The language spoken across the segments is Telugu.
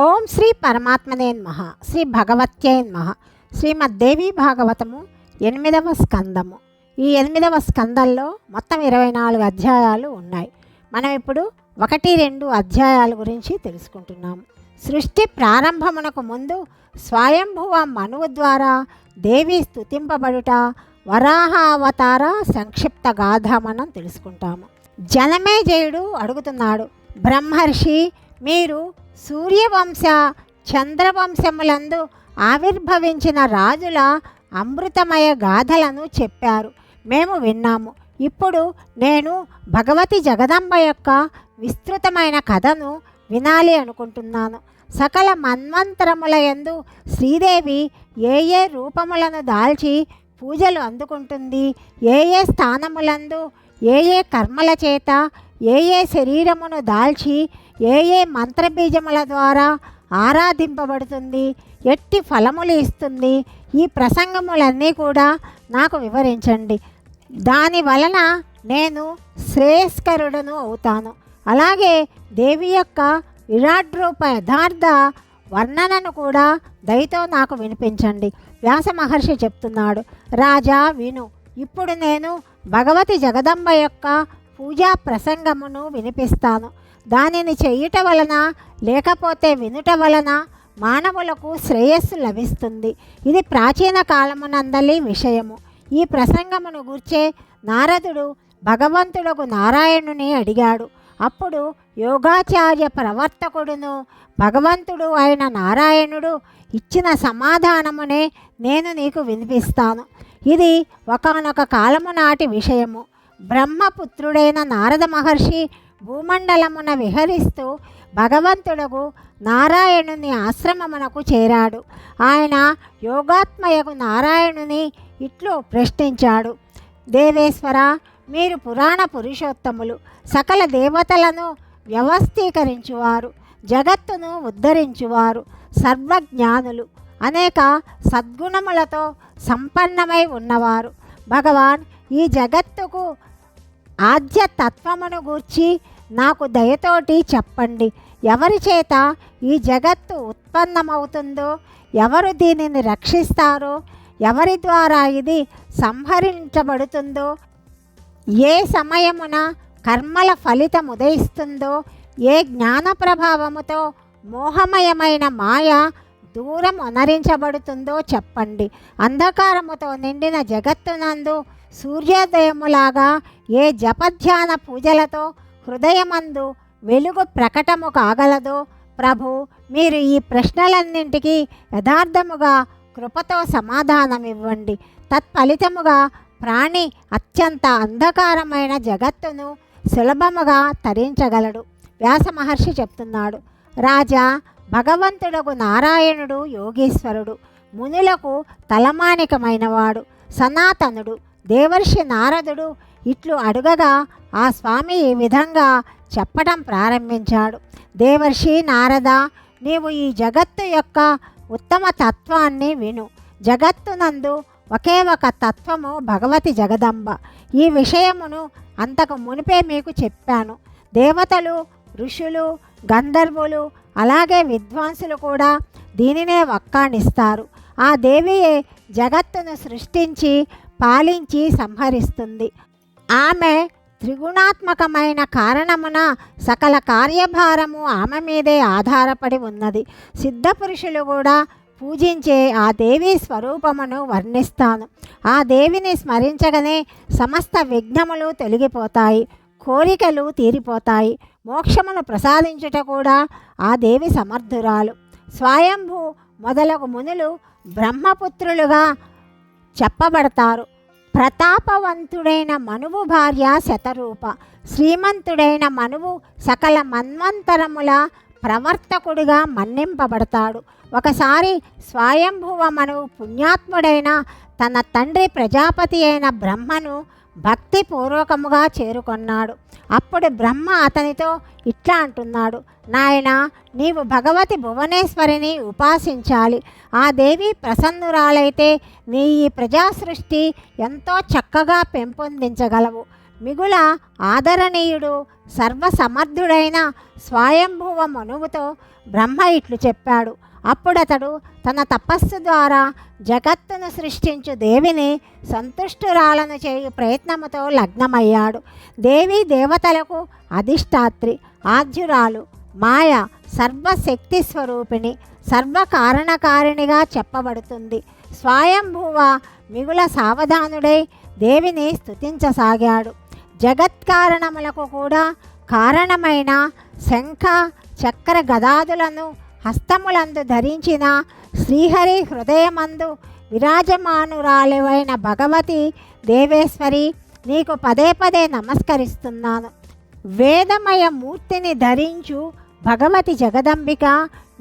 ఓం శ్రీ పరమాత్మనే నమః. శ్రీ భగవత్యై నమః. శ్రీమద్దేవి భాగవతము 8వ స్కందము. ఈ 8వ స్కందంలో మొత్తం 24 అధ్యాయాలు ఉన్నాయి. మనం ఇప్పుడు 1-2 అధ్యాయాల గురించి తెలుసుకుంటున్నాము. సృష్టి ప్రారంభమునకు ముందు స్వయంభువ మనువు ద్వారా దేవి స్తుతింపబడుట, వరాహ అవతార సంక్షిప్త గాథ మనం తెలుసుకుంటాము. జనమేజయుడు అడుగుతున్నాడు, బ్రహ్మర్షి, మీరు సూర్యవంశ చంద్రవంశములందు ఆవిర్భవించిన రాజుల అమృతమయ గాథలను చెప్పారు, మేము విన్నాము. ఇప్పుడు నేను భగవతి జగదంబ యొక్క విస్తృతమైన కథను వినాలి అనుకుంటున్నాను. సకల మన్వంతరముల యందు శ్రీదేవి ఏ ఏ రూపములను దాల్చి పూజలు అందుకుంటుంది, ఏ ఏ స్థానములందు ఏ ఏ కర్మల చేత ఏ ఏ శరీరమును దాల్చి ఏ ఏ మంత్రబీజముల ద్వారా ఆరాధింపబడుతుంది, ఎట్టి ఫలములు ఇస్తుంది, ఈ ప్రసంగములన్నీ కూడా నాకు వివరించండి. దాని వలన నేను శ్రేయస్కరుడను అవుతాను. అలాగే దేవి యొక్క విరాట్ రూప యథార్థ వర్ణనను కూడా దయతో నాకు వినిపించండి. వ్యాస మహర్షి చెప్తున్నాడు, రాజా విను. ఇప్పుడు నేను భగవతి జగదంబ యొక్క పూజా ప్రసంగమును వినిపిస్తాను. దానిని చేయుట వలన లేకపోతే వినుట వలన మానవులకు శ్రేయస్సు లభిస్తుంది. ఇది ప్రాచీన కాలమునందలి విషయము. ఈ ప్రసంగమును గూర్చే నారదుడు భగవంతుడకు నారాయణుని అడిగాడు. అప్పుడు యోగాచార్య ప్రవర్తకుడును భగవంతుడు అయిన నారాయణుడు ఇచ్చిన సమాధానమునే నేను నీకు వినిపిస్తాను. ఇది ఒకానొక కాలము నాటి విషయము. బ్రహ్మపుత్రుడైన నారద మహర్షి భూమండలమున విహరిస్తూ భగవంతుడకు నారాయణుని ఆశ్రమమునకు చేరాడు. ఆయన యోగాత్మయకు నారాయణుని ఇట్లు ప్రశ్నించాడు, దేవేశ్వర, మీరు పురాణ పురుషోత్తములు, సకల దేవతలను వ్యవస్థీకరించువారు, జగత్తును ఉద్ధరించువారు, సర్వజ్ఞానులు, అనేక సద్గుణములతో సంపన్నమై ఉన్నవారు. భగవాన్, ఈ జగత్తుకు ఆద్య తత్వమును గూర్చి నాకు దయతోటి చెప్పండి. ఎవరి చేత ఈ జగత్తు ఉత్పన్నమవుతుందో, ఎవరు దీనిని రక్షిస్తారో, ఎవరి ద్వారా ఇది సంహరించబడుతుందో, ఏ సమయమున కర్మల ఫలితం ఉదయిస్తుందో, ఏ జ్ఞాన ప్రభావముతో మోహమయమైన మాయ దూరం అనరించబడుతుందో చెప్పండి. అంధకారముతో నిండిన జగత్తునందు సూర్యోదయములాగా ఏ జపధ్యాన పూజలతో హృదయమందు వెలుగు ప్రకటము కాగలదో ప్రభు, మీరు ఈ ప్రశ్నలన్నింటికీ యథార్థముగా కృపతో సమాధానమివ్వండి. తత్ఫలితముగా ప్రాణి అత్యంత అంధకారమైన జగత్తును సులభముగా తరించగలడు. వ్యాస మహర్షి చెప్తున్నాడు, రాజా, భగవంతుడకు నారాయణుడు యోగీశ్వరుడు, మునులకు తలమానికమైనవాడు, సనాతనుడు. దేవర్షి నారదుడు ఇట్లు అడుగగా ఆ స్వామి ఈ విధంగా చెప్పడం ప్రారంభించాడు, దేవర్షి నారద, నీవు ఈ జగత్తు యొక్క ఉత్తమ తత్వాన్ని విను. జగత్తునందు ఒకే ఒక తత్వము భగవతి జగదంబ. ఈ విషయమును అంతకు మునిపే మీకు చెప్పాను. దేవతలు, ఋషులు, గంధర్వులు, అలాగే విద్వాంసులు కూడా దీనినే వక్కాణిస్తారు. ఆ దేవియే జగత్తును సృష్టించి పాలించి సంహరిస్తుంది. ఆమె త్రిగుణాత్మకమైన కారణమున సకల కార్యభారము ఆమె మీదే ఆధారపడి ఉన్నది. సిద్ధపురుషులు కూడా పూజించే ఆ దేవి స్వరూపమును వర్ణిస్తాను. ఆ దేవిని స్మరించగానే సమస్త విఘ్నములు తొలగిపోతాయి, కోరికలు తీరిపోతాయి. మోక్షమును ప్రసాదించుట కూడా ఆ దేవి సమర్థురాలు. స్వయంభూ మొదలగు మునులు బ్రహ్మపుత్రులుగా చెప్పబడతారు. ప్రతాపవంతుడైన మనువు భార్య శతరూప. శ్రీమంతుడైన మనువు సకల మన్వంతరముల ప్రవర్తకుడిగా మన్నింపబడతాడు. ఒకసారి స్వయంభువ మనువు పుణ్యాత్ముడైన తన తండ్రి ప్రజాపతి అయిన బ్రహ్మను భక్తిపూర్వకముగా చేరుకొన్నాడు. అప్పుడు బ్రహ్మ అతనితో ఇట్లా అంటున్నాడు, నాయన, నీవు భగవతి భువనేశ్వరిని ఉపాసించాలి. ఆ దేవి ప్రసన్నురాలైతే నీ ఈ ప్రజాసృష్టి ఎంతో చక్కగా పెంపొందించగలవు. మిగుల ఆదరణీయుడు సర్వసమర్థుడైన స్వయంభువ మనువుతో బ్రహ్మ ఇట్లు చెప్పాడు. అప్పుడతడు తన తపస్సు ద్వారా జగత్తును సృష్టించు దేవిని సంతుష్టురాలను చేయు ప్రయత్నముతో లగ్నమయ్యాడు. దేవి దేవతలకు అధిష్టాత్రి, ఆద్యురాలు, మాయ, సర్వశక్తి స్వరూపిణి, సర్వకారణకారిణిగా చెప్పబడుతుంది. స్వయంభువ మిగుల సావధానుడై దేవిని స్తుతించసాగాడు. జగత్కారణములకు కూడా కారణమైన శంఖ చక్ర గదాదులను హస్తములందు ధరించిన శ్రీహరి హృదయమందు విరాజమానురాలివైన భగవతి దేవేశ్వరి, నీకు పదే పదే నమస్కరిస్తున్నాను. వేదమయ మూర్తిని ధరించు భగవతి జగదంబిక,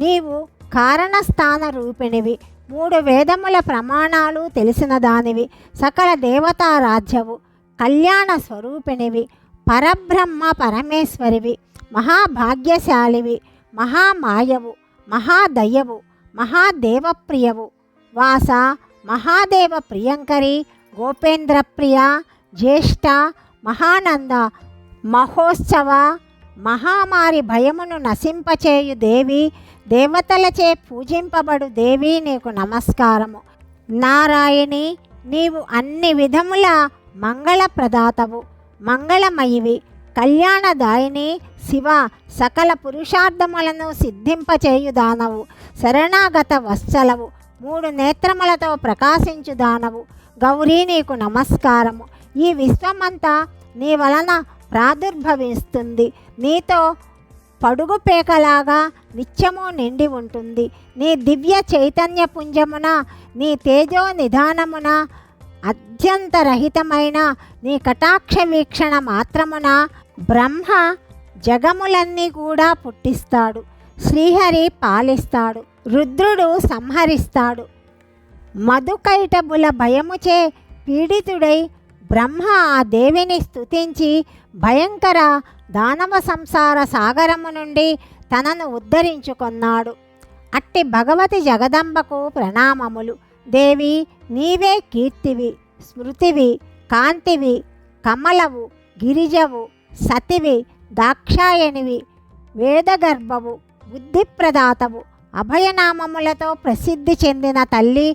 నీవు కారణస్థాన రూపిణివి, 3 వేదముల ప్రమాణాలు తెలిసిన దానివి, సకల దేవతారాధ్యవు, కళ్యాణ స్వరూపిణివి, పరబ్రహ్మ పరమేశ్వరివి, మహాభాగ్యశాలివి, మహామాయవు, మహాదయవు, మహాదేవప్రియవు, వాస, మహాదేవ ప్రియంకరి, గోపేంద్ర ప్రియ, జ్యేష్ఠ, మహానంద, మహోత్సవ, మహామారి భయమును నశింపచేయు దేవి, దేవతలచే పూజింపబడు దేవి, నీకు నమస్కారము. నారాయణి, నీవు అన్ని విధముల మంగళప్రదాతవు, మంగళమయివి, కళ్యాణదాయిని, శివ, సకల పురుషార్థములను సిద్ధింపచేయుదానవు, శరణాగత వత్సలవు, 3 నేత్రములతో ప్రకాశించు దానవు. గౌరీ, నీకు నమస్కారము. ఈ విశ్వమంతా నీ వలన ప్రాదుర్భవిస్తుంది. నీతో పడుగు పేకలాగా నిత్యము నిండి ఉంటుంది. నీ దివ్య చైతన్య పుంజమున, నీ తేజో నిధానమున, అత్యంతరహితమైన నీ కటాక్ష వీక్షణ మాత్రమున బ్రహ్మ జగములన్నీ కూడా పుట్టిస్తాడు. శ్రీహరి పాలిస్తాడు, రుద్రుడు సంహరిస్తాడు. మధుకైటబుల భయముచే పీడితుడై బ్రహ్మ ఆ దేవిని స్తుతించి భయంకర దానవ సంసార సాగరము నుండి తనను ఉద్ధరించుకొన్నాడు. అట్టి భగవతి జగదంబకు ప్రణామములు. దేవి, నీవే కీర్తివి, స్మృతివి, కాంతివి, కమలవు, గిరిజవు, సతివి, దాక్షాయణివి, వేదగర్భవు, బుద్ధిప్రదాతవు, అభయనామములతో ప్రసిద్ధి చెందిన తల్లి,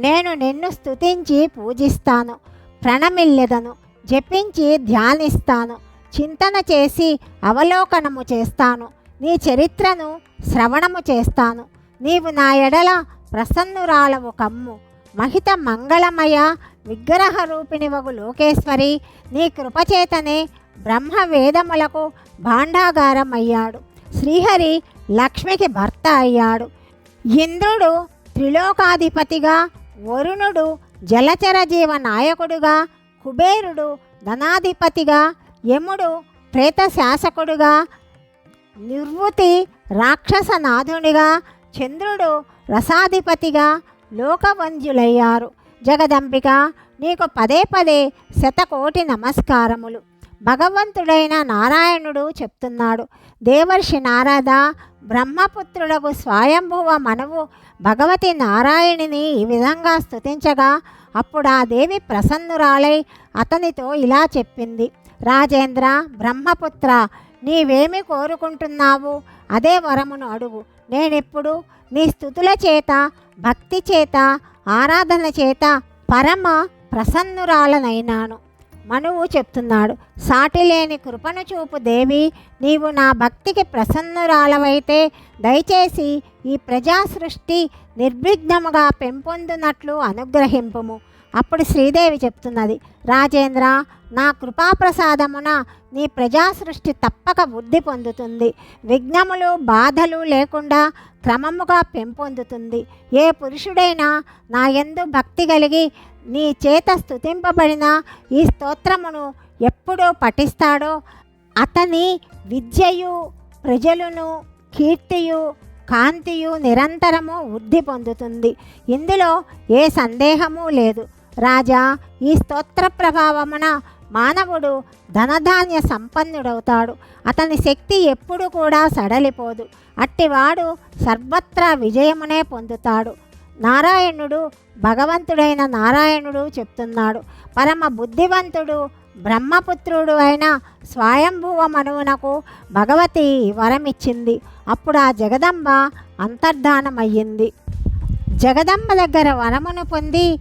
నేను నిన్ను స్తుతించి పూజిస్తాను, ప్రణమిల్లెదను, జపించి ధ్యానిస్తాను, చింతన చేసి అవలోకనము చేస్తాను, నీ చరిత్రను శ్రవణము చేస్తాను. నీవు నా ఎడల ప్రసన్నురాలవు కమ్ము. మహిత మంగళమయ విగ్రహ రూపిణివగు లోకేశ్వరి, నీ కృపచేతనే బ్రహ్మ వేదములకు భాండాగారం అయ్యాడు. శ్రీహరి లక్ష్మికి భర్త అయ్యాడు. ఇంద్రుడు త్రిలోకాధిపతిగా, వరుణుడు జలచర జీవ నాయకుడుగా, కుబేరుడు ధనాధిపతిగా, యముడు ప్రేత శాసకుడుగా, నిర్వృతి రాక్షసనాథునిగా, చంద్రుడు రసాధిపతిగా లోకవంద్యులయ్యారు. జగదంబిక, నీకు పదే పదే శతకోటి నమస్కారములు. భగవంతుడైన నారాయణుడు చెప్తున్నాడు. దేవర్షి నారద, బ్రహ్మపుత్రుడకు స్వయంభువ మనువు భగవతి నారాయణిని ఈ విధంగా స్తుతించగా, అప్పుడు ఆ దేవి ప్రసన్నురాలై అతనితో ఇలా చెప్పింది. రాజేంద్ర, బ్రహ్మపుత్ర, నీవేమి కోరుకుంటున్నావు? అదే వరమును అడుగు. నేనిప్పుడు నీ స్తుతుల చేత, భక్తి చేత, ఆరాధన చేత పరమ ప్రసన్నురాలనైనాను. మనువు చెప్తున్నాడు. సాటిలేని కృపను చూపు దేవి, నీవు నా భక్తికి ప్రసన్నురాలవైతే దయచేసి ఈ ప్రజా సృష్టి నిర్విఘ్నముగా పెంపొందునట్లు అనుగ్రహింపుము. అప్పుడు శ్రీదేవి చెప్తున్నది. రాజేంద్ర, నా కృపాప్రసాదమున నీ ప్రజా సృష్టి తప్పక వృద్ధి పొందుతుంది. విఘ్నములు బాధలు లేకుండా క్రమముగా పెంపొందుతుంది. ఏ పురుషుడైనా నా యందు భక్తి కలిగి నీ చేత స్తుతింపబడిన ఈ స్తోత్రమును ఎప్పుడూ పఠిస్తాడో అతని విద్యయు, ప్రజలను, కీర్తియు, కాంతియు నిరంతరము వృద్ధి పొందుతుంది. ఇందులో ఏ సందేహము లేదు. రాజా, ఈ స్తోత్ర ప్రభావమున మానవుడు ధనధాన్య సంపన్నుడవుతాడు. అతని శక్తి ఎప్పుడు కూడా సడలిపోదు. అట్టివాడు సర్వత్రా విజయమునే పొందుతాడు. నారాయణుడు, భగవంతుడైన నారాయణుడు చెప్తున్నాడు. పరమ బుద్ధివంతుడు, బ్రహ్మపుత్రుడు అయిన స్వయంభువ మనువునకు భగవతి వరమిచ్చింది. అప్పుడు ఆ జగదంబ అంతర్ధానమయ్యింది. జగదంబ దగ్గర వరమును పొంది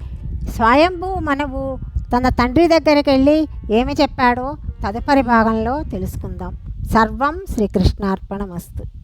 స్వయంభూ మనువు తన తండ్రి దగ్గరికి వెళ్ళి ఏమి చెప్పాడో తదుపరి భాగంలో తెలుసుకుందాం. సర్వం శ్రీకృష్ణార్పణమస్తు.